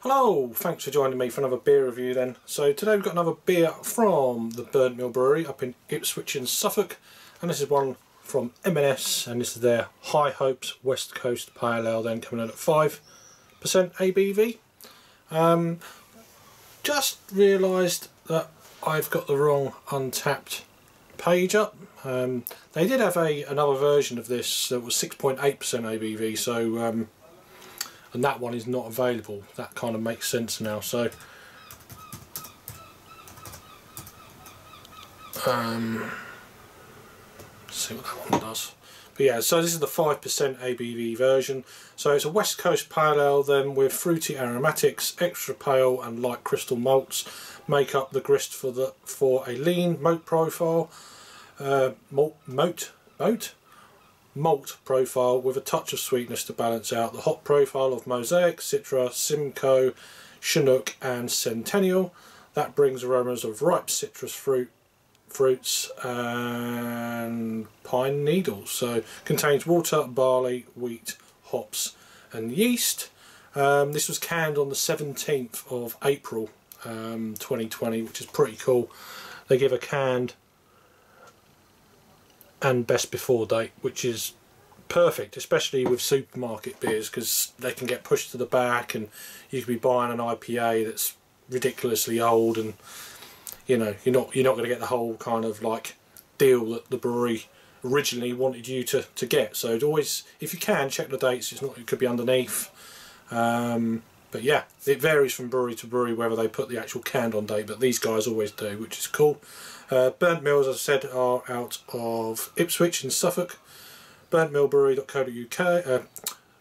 Hello, thanks for joining me for another beer review then. So today we've got another beer from the Burnt Mill Brewery up in Ipswich in Suffolk, and this is one from M&S, and this is their High Hopes West Coast Pale Ale, then coming in at 5% ABV. Just realised that I've got the wrong Untapped page up. They did have another version of this that was 6.8% ABV, so and that one is not available. That kind of makes sense now. So let's see what that one does. But yeah, so this is the 5% ABV version. So it's a West Coast Pale Ale then with fruity aromatics, extra pale and light crystal malts make up the grist for a lean malt profile, malt profile with a touch of sweetness to balance out the hop profile of Mosaic, Citra, Simcoe, Chinook and Centennial. That brings aromas of ripe citrus fruits and pine needles. So contains water, barley, wheat, hops and yeast. This was canned on the 17th of April 2020, which is pretty cool. They give a canned and best before date, which is perfect, especially with supermarket beers, because they can get pushed to the back and you could be buying an IPA that's ridiculously old, and you know you're not going to get the whole kind of like deal that the brewery originally wanted you to get. So always, if you can, check the dates. It could be underneath, but yeah, it varies from brewery to brewery whether they put the actual canned on date, but these guys always do, which is cool. Burnt Mill, as I said, are out of Ipswich in Suffolk. burntmillbrewery.co.uk,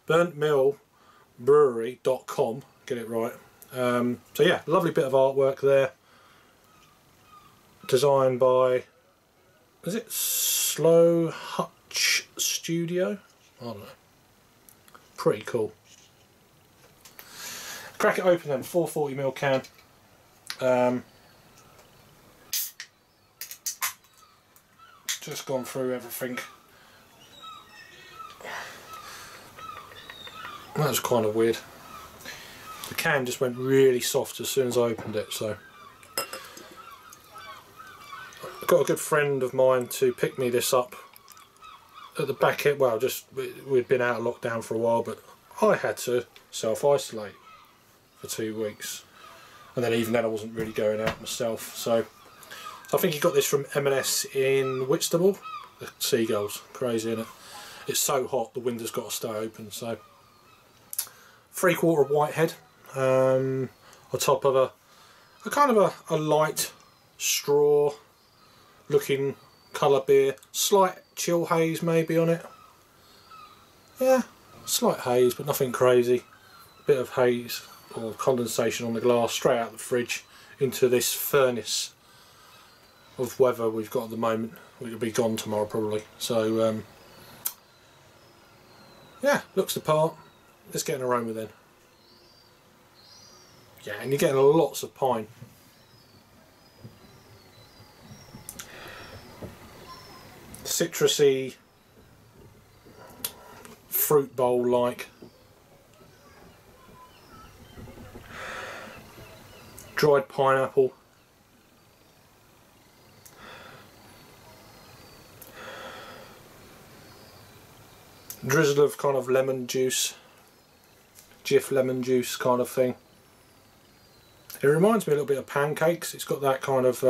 burntmillbrewery.com, get it right. So yeah, lovely bit of artwork there. Designed by, is it Slow Hutch Studio? I don't know. Pretty cool. Crack it open then, 440ml can. Just gone through everything. That was kind of weird. The can just went really soft as soon as I opened it, so I got a good friend of mine to pick me this up at the back end. Well, we'd been out of lockdown for a while, but I had to self-isolate for 2 weeks, and then even then I wasn't really going out myself, so I think he got this from M&S in Whitstable. The seagulls, crazy isn't it? It's so hot the window's got to stay open. So 3/4 whitehead on top of a kind of a light straw looking colour beer. Slight chill haze maybe on it. Yeah, slight haze but nothing crazy. Bit of haze or condensation on the glass straight out of the fridge into this furnace of weather we've got at the moment. It'll be gone tomorrow probably. So yeah, looks the part. Let's get an aroma then. Yeah, and you're getting lots of pine. Citrusy, fruit bowl like. Dried pineapple. Drizzle of kind of lemon juice, Jif lemon juice kind of thing. It reminds me a little bit of pancakes. It's got that kind of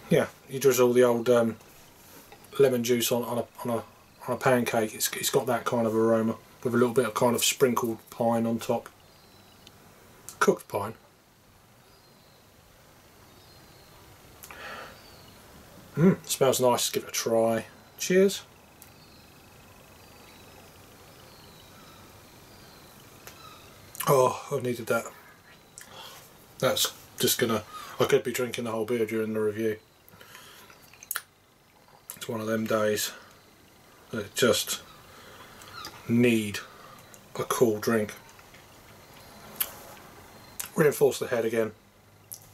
yeah, you drizzle the old lemon juice on a pancake. It's got that kind of aroma with a little bit of kind of sprinkled pine on top, cooked pine. Smells nice. Let's give it a try. Cheers. Oh, I needed that. That's just gonna... I could be drinking the whole beer during the review. It's one of them days that just need a cool drink. Reinforce the head again.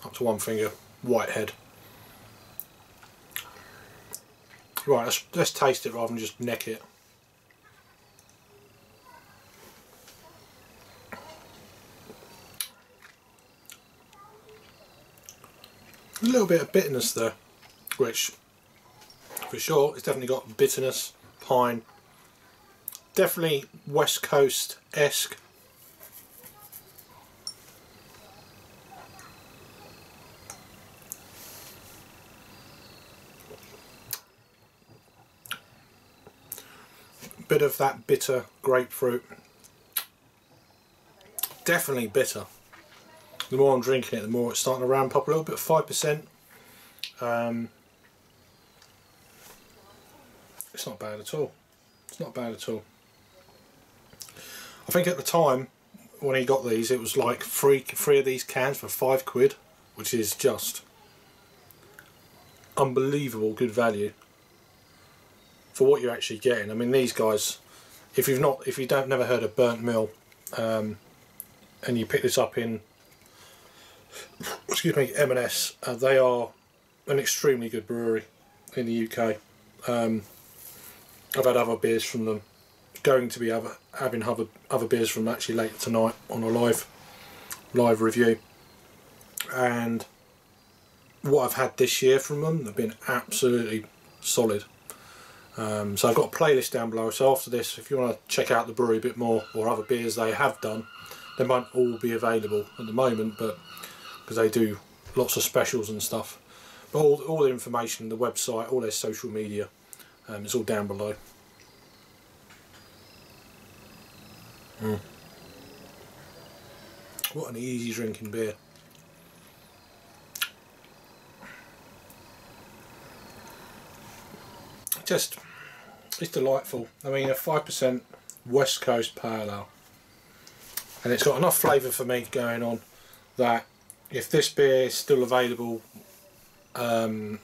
Up to one finger. White head. Right, let's taste it rather than just neck it. A little bit of bitterness there, which for sure it's definitely got bitterness, pine, definitely West Coast-esque. Bit of that bitter grapefruit, definitely bitter. The more I'm drinking it, the more it's starting to ramp up a little bit. 5%. It's not bad at all. It's not bad at all. I think at the time when he got these, it was like three of these cans for £5, which is just unbelievable good value for what you're actually getting. I mean, these guys, if you've never heard of Burnt Mill, and you pick this up in, excuse me, M&S, they are an extremely good brewery in the UK. I've had other beers from them. Going to be having other beers from them actually later tonight on a live review. And what I've had this year from them, they've been absolutely solid. So I've got a playlist down below, so after this, if you want to check out the brewery a bit more, or other beers they have done, they might all be available at the moment, but because they do lots of specials and stuff. But all the information, the website, all their social media, it's all down below. What an easy drinking beer. It's delightful. I mean, a 5% West Coast Pale Ale, and it's got enough flavour for me going on that if this beer is still available near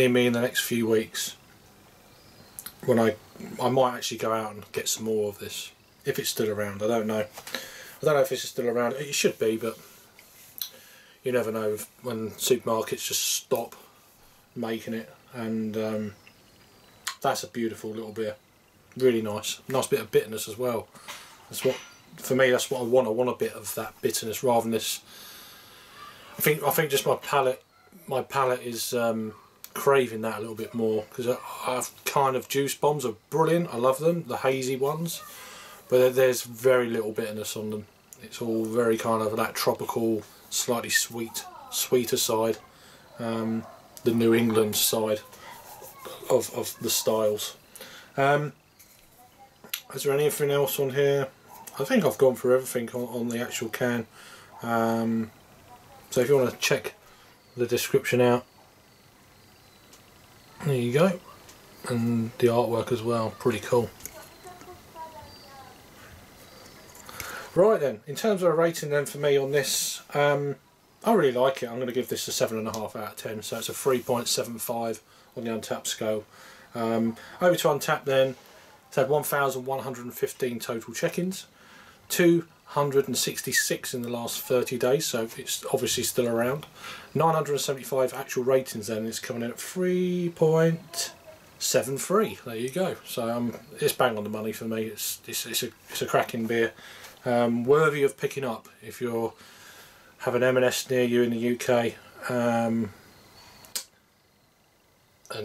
me in the next few weeks, when I might actually go out and get some more of this, if it's still around. I don't know if this is still around. It should be, but you never know when supermarkets just stop making it. And that's a beautiful little beer, really nice bit of bitterness as well. That's what, for me, that's what I want. I want a bit of that bitterness rather than this. I think just my palate is craving that a little bit more, because I've kind of juice bombs are brilliant. I love them, the hazy ones, but there's very little bitterness on them. It's all very kind of that tropical, slightly sweeter side, the New England side of the styles. Is there anything else on here? I think I've gone through everything on the actual can. So if you want to check the description out, there you go, and the artwork as well, pretty cool. Right then, in terms of a rating then for me on this, I really like it. I'm going to give this a 7.5 out of 10, so it's a 3.75 on the Untapped scale. Over to Untapped then, it's had 1,115 total check-ins, 266 in the last 30 days, so it's obviously still around. 975 actual ratings then, it's coming in at 3.73. There you go. So it's bang on the money for me. It's a cracking beer, worthy of picking up if you have an M&S near you in the UK, and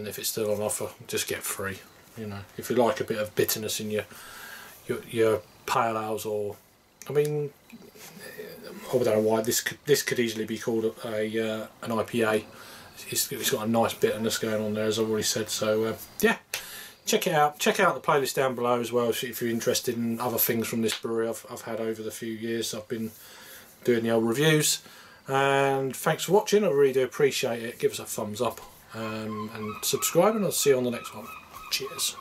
if it's still on offer, just get 3. You know, if you like a bit of bitterness in your pale ales, or I mean, I don't know why this could easily be called an IPA. It's got a nice bitterness going on there, as I've already said. So yeah, check it out. Check out the playlist down below as well if you're interested in other things from this brewery I've had over the few years I've been doing the old reviews. And thanks for watching. I really do appreciate it. Give us a thumbs up and subscribe, and I'll see you on the next one. Cheers.